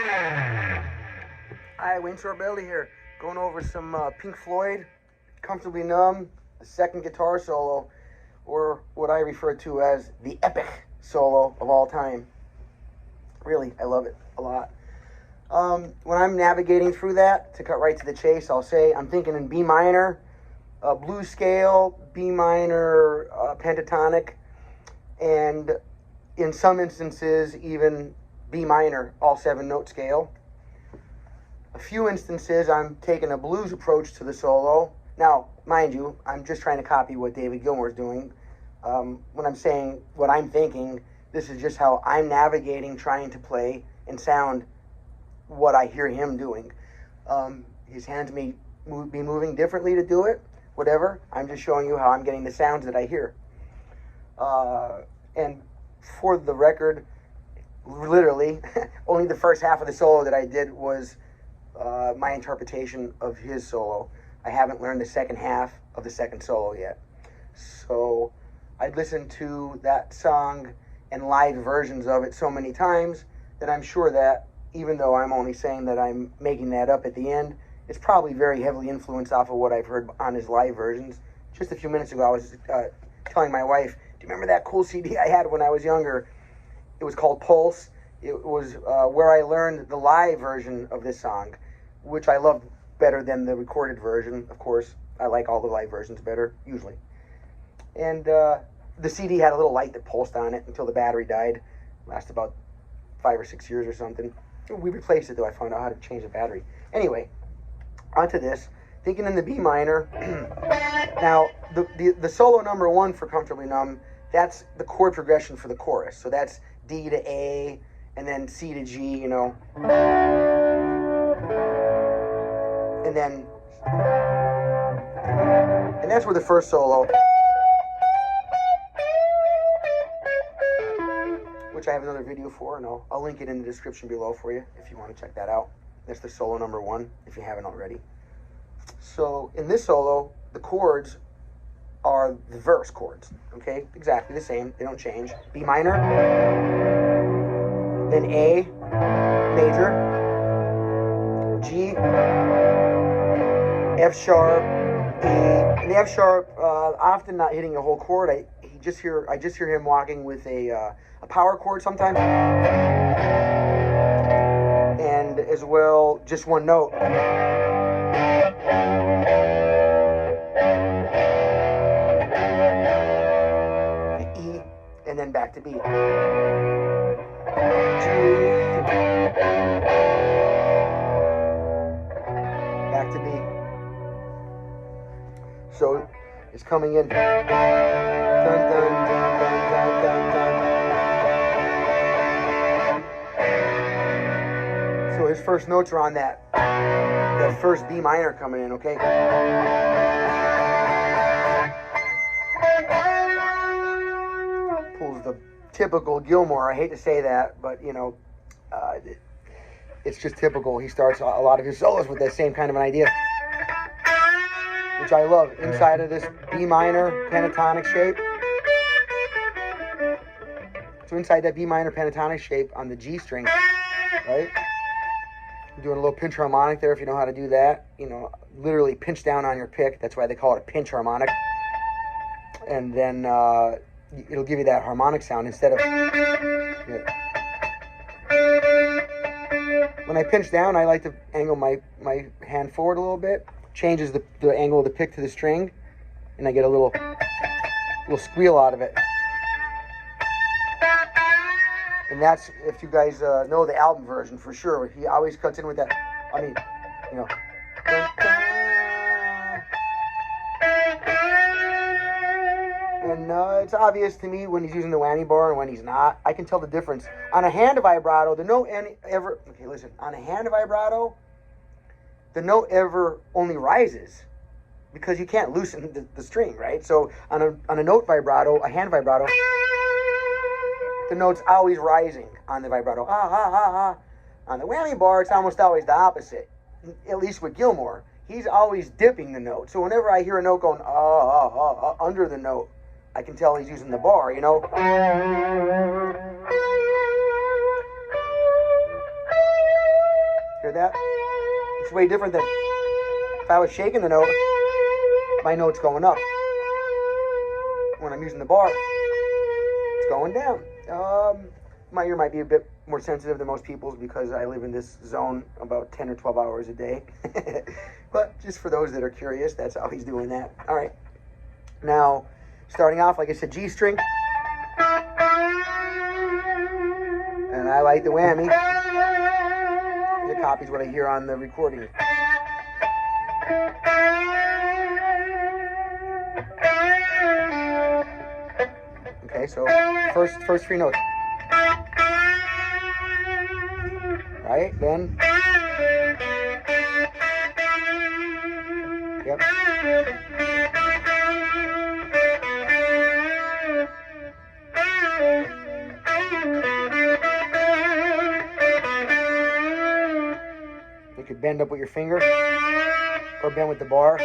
Hi, Wayne Sorbelli here, going over some Pink Floyd, Comfortably Numb, the second guitar solo, or what I refer to as the epic solo of all time. Really, I love it a lot. When I'm navigating through that, to cut right to the chase, I'll say I'm thinking in B minor, blues scale, B minor, pentatonic, and in some instances even B minor, all 7-note scale. A few instances I'm taking a blues approach to the solo. Now, mind you, I'm just trying to copy what David Gilmour is doing. When I'm saying what I'm thinking, this is just how I'm navigating, trying to play and sound what I hear him doing. His hands may be moving differently to do it, whatever. I'm just showing you how I'm getting the sounds that I hear. And for the record, literally, only the first half of the solo that I did was my interpretation of his solo. I haven't learned the second half of the second solo yet. So I'd listened to that song and live versions of it so many times that I'm sure that even though I'm only saying that I'm making that up at the end, it's probably very heavily influenced off of what I've heard on his live versions. Just a few minutes ago, I was telling my wife, do you remember that cool CD I had when I was younger? It was called Pulse. It was where I learned the live version of this song, which I loved better than the recorded version. Of course, I like all the live versions better, usually. And the CD had a little light that pulsed on it until the battery died. Lasted about 5 or 6 years or something. We replaced it, though. I found out how to change the battery. Anyway, onto this. Thinking in the B minor. Now, the solo number 1 for Comfortably Numb, that's the chord progression for the chorus. So that's D to A, and then C to G, you know. And then, and that's where the first solo, which I have another video for, and I'll link it in the description below for you if you want to check that out. That's the solo number 1, if you haven't already. So in this solo, the chords are the verse chords, okay? Exactly the same, they don't change. B minor, then A major, G, F sharp, E, and the F sharp, often not hitting a whole chord. I just hear him walking with a power chord sometimes, and as well just one note. E, and then back to B. G, back to B. So it's coming in. Dun, dun, dun, dun, dun, dun, dun. So his first notes are on that first B minor coming in, okay? Pulls the typical Gilmour. I hate to say that, but you know, it's just typical. He starts a lot of his solos with that same kind of an idea, which I love. Inside of this B minor pentatonic shape. So inside that B minor pentatonic shape on the G string, right? I'm doing a little pinch harmonic there if you know how to do that. You know, literally pinch down on your pick. That's why they call it a pinch harmonic. And then it'll give you that harmonic sound instead of... Yeah. When I pinch down, I like to angle my hand forward a little bit. Changes the angle of the pick to the string, and I get a little squeal out of it. And that's, if you guys know the album version for sure, he always cuts in with that, I mean, you know. And it's obvious to me when he's using the whammy bar and when he's not. I can tell the difference. On a hand vibrato, the note okay, listen, on a hand vibrato, the note ever only rises because you can't loosen the string, right? So on a note vibrato, a hand vibrato, the note's always rising on the vibrato. Ah, ah, ah, ah. On the whammy bar, it's almost always the opposite. At least with Gilmour, he's always dipping the note. So whenever I hear a note going under the note, I can tell he's using the bar, you know? that? It's way different than if I was shaking the note, my note's going up. When I'm using the bar, it's going down. My ear might be a bit more sensitive than most people's because I live in this zone about 10 or 12 hours a day. But just for those that are curious, that's how he's doing that. All right. Now, starting off, like I said, G string. And I like the whammy. The copy's what I hear on the recording. Okay, so first three notes. Right, then. Yep. You could bend up with your finger or bend with the bar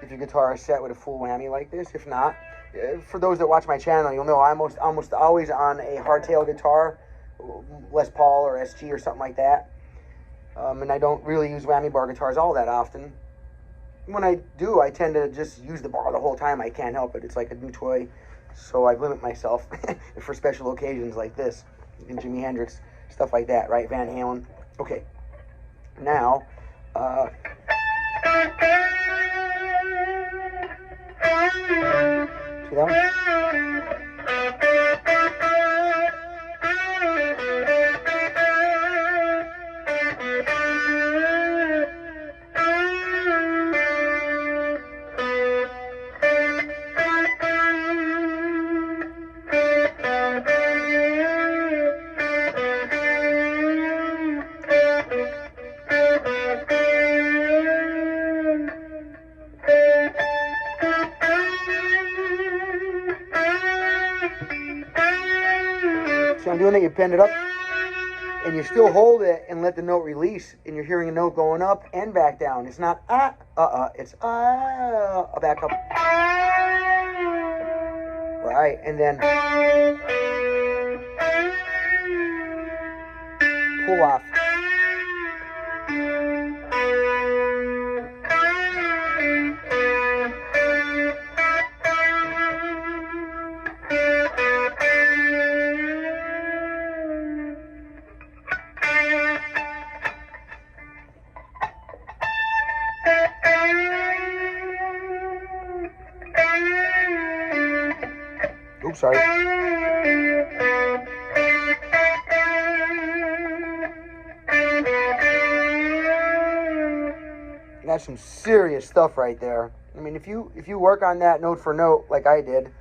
if your guitar is set with a full whammy like this. If not, for those that watch my channel, you'll know I'm almost always on a hardtail guitar, Les Paul or SG or something like that. And I don't really use whammy bar guitars all that often. When I do, I tend to just use the bar the whole time. I can't help it. It's like a new toy. So I limit myself for special occasions like this. And Jimi Hendrix, stuff like that, right? Van Halen. Okay. Now, see that one? So I'm doing that, you bend it up, and you still hold it and let the note release, and you're hearing a note going up and back down. It's not it's back up. Right, and then pull off. Oops, sorry. That's some serious stuff right there. I mean, if you work on that note for note like I did,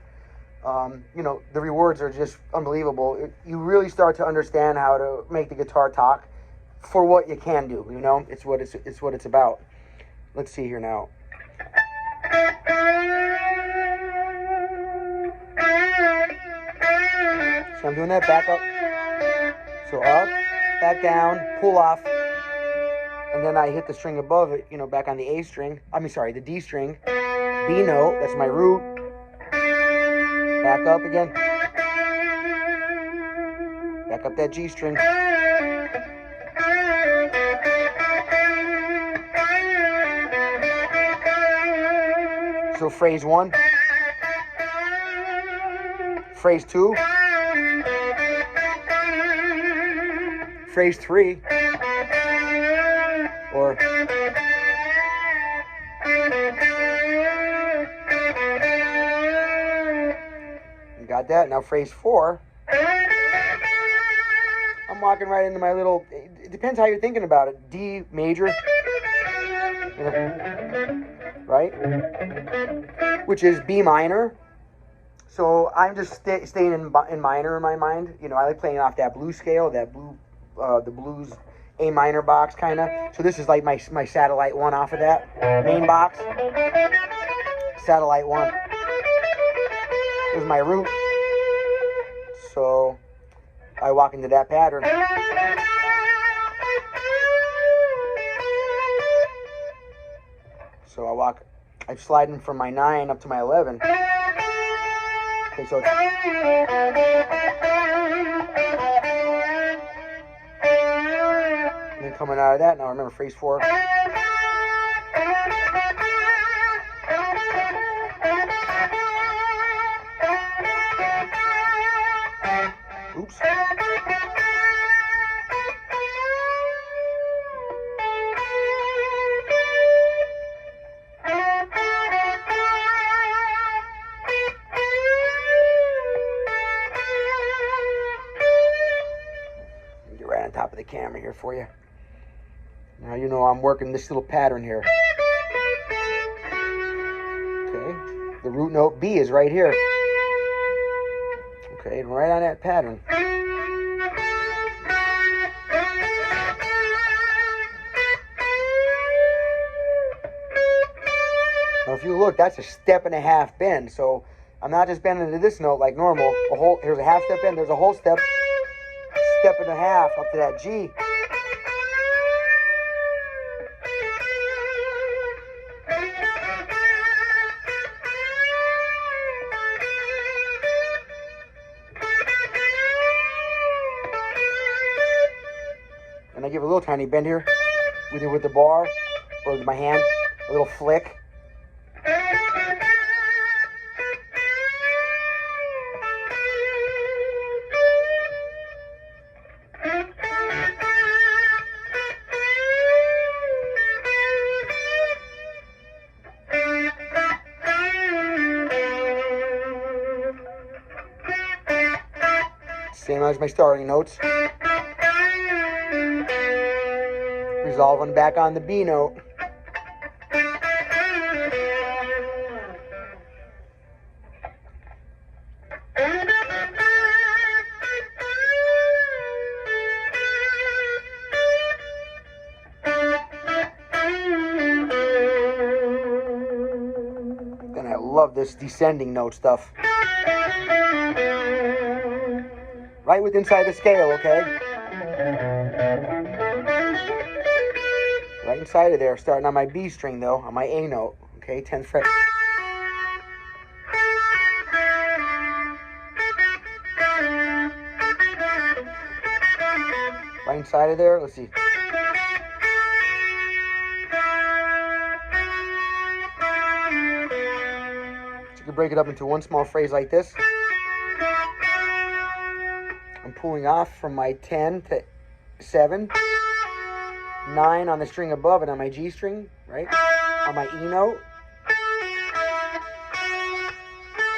you know, the rewards are just unbelievable. You really start to understand how to make the guitar talk for what you can do. You know, it's what it's about. Let's see here now. So I'm doing that back up. So up, back down, pull off, and then I hit the string above it, you know, back on the A string. The D string. B note, that's my root. Back up again. Back up that G string. So phrase 1. Phrase 2. Phrase 3. Or you got that. Now phrase 4. I'm walking right into my little, it depends how you're thinking about it. D major, right? Which is B minor. So I'm just staying in minor in my mind. You know, I like playing off that blues scale, the blues A minor box kind of. So this is like my satellite 1 off of that main box. Satellite 1. This is my root. So I walk into that pattern. So I'm sliding from my 9 up to my 11. Okay, so it's, coming out of that. Now remember phrase 4. Oops. Get right on top of the camera here for you. Now you know I'm working this little pattern here. Okay, the root note B is right here. Okay, right on that pattern. Now if you look, that's a 1.5 bend. So I'm not just bending to this note like normal. Here's a half step bend, there's a whole step. 1.5 up to that G. And I give a little tiny bend here, either with the bar or with my hand, a little flick. Same as my starting notes. Resolving back on the B note. Then I love this descending note stuff. Right with inside the scale, okay? Right inside of there, starting on my B string though, on my A note, okay, 10th fret. Right inside of there, let's see. So you can break it up into one small phrase like this. I'm pulling off from my 10 to 7. 9 on the string above and on my G string, right? On my E note.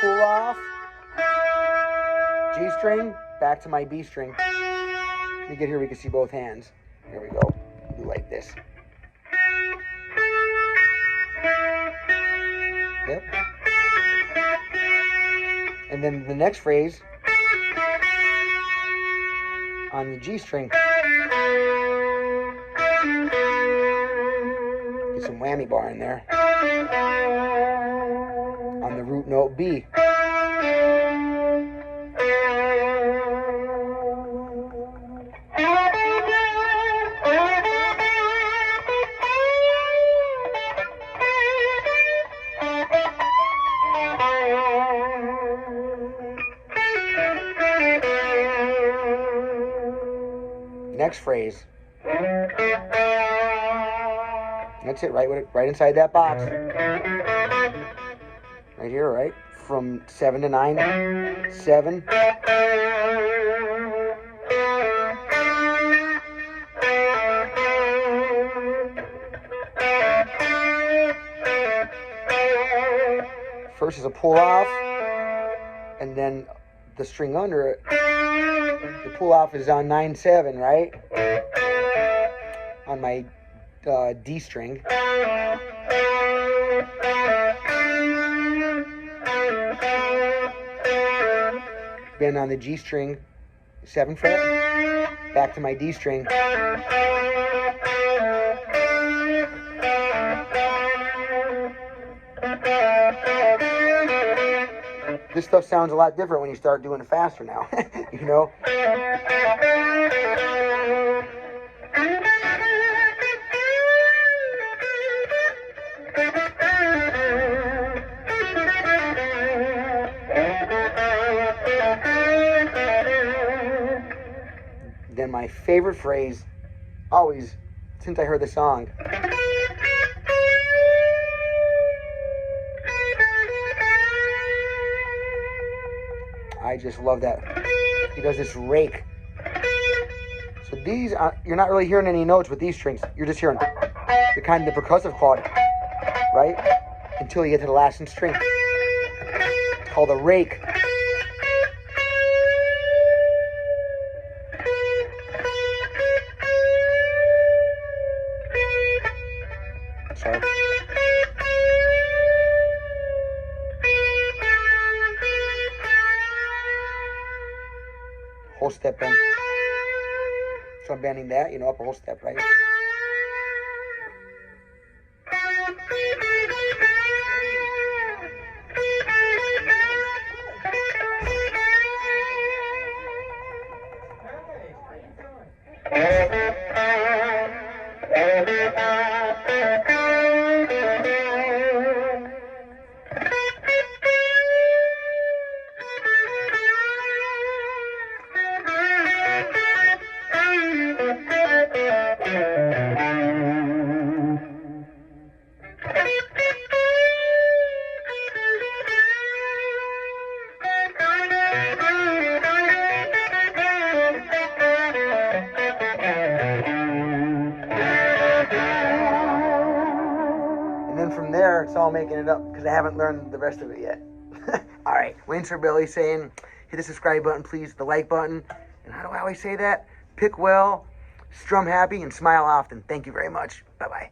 Pull off. G string, back to my B string. Let me get here, we can see both hands. There we go. Do like this. Yep. And then the next phrase on the G string. Get some whammy bar in there. On the root note B. Next phrase. That's it, right inside that box. Right here, right? From 7 to 9. 7. First is a pull off, and then the string under it. The pull off is on 9/7, right? On my D string. Bend on the G string, 7th fret, back to my D string. This stuff sounds a lot different when you start doing it faster now, you know? Then my favorite phrase, always since I heard the song. I just love that. He does this rake. So these, you're not really hearing any notes with these strings. You're just hearing the kind of the percussive chord, right? Until you get to the last string. It's called a rake. Sorry. Whole step bend. So I'm bending that, up a whole step, right? And then from there, it's all making it up because I haven't learned the rest of it yet. All right, Wayne Sorbelli saying, hit the subscribe button, please, the like button. And how do I always say that? Pick well, strum happy, and smile often. Thank you very much. Bye-bye.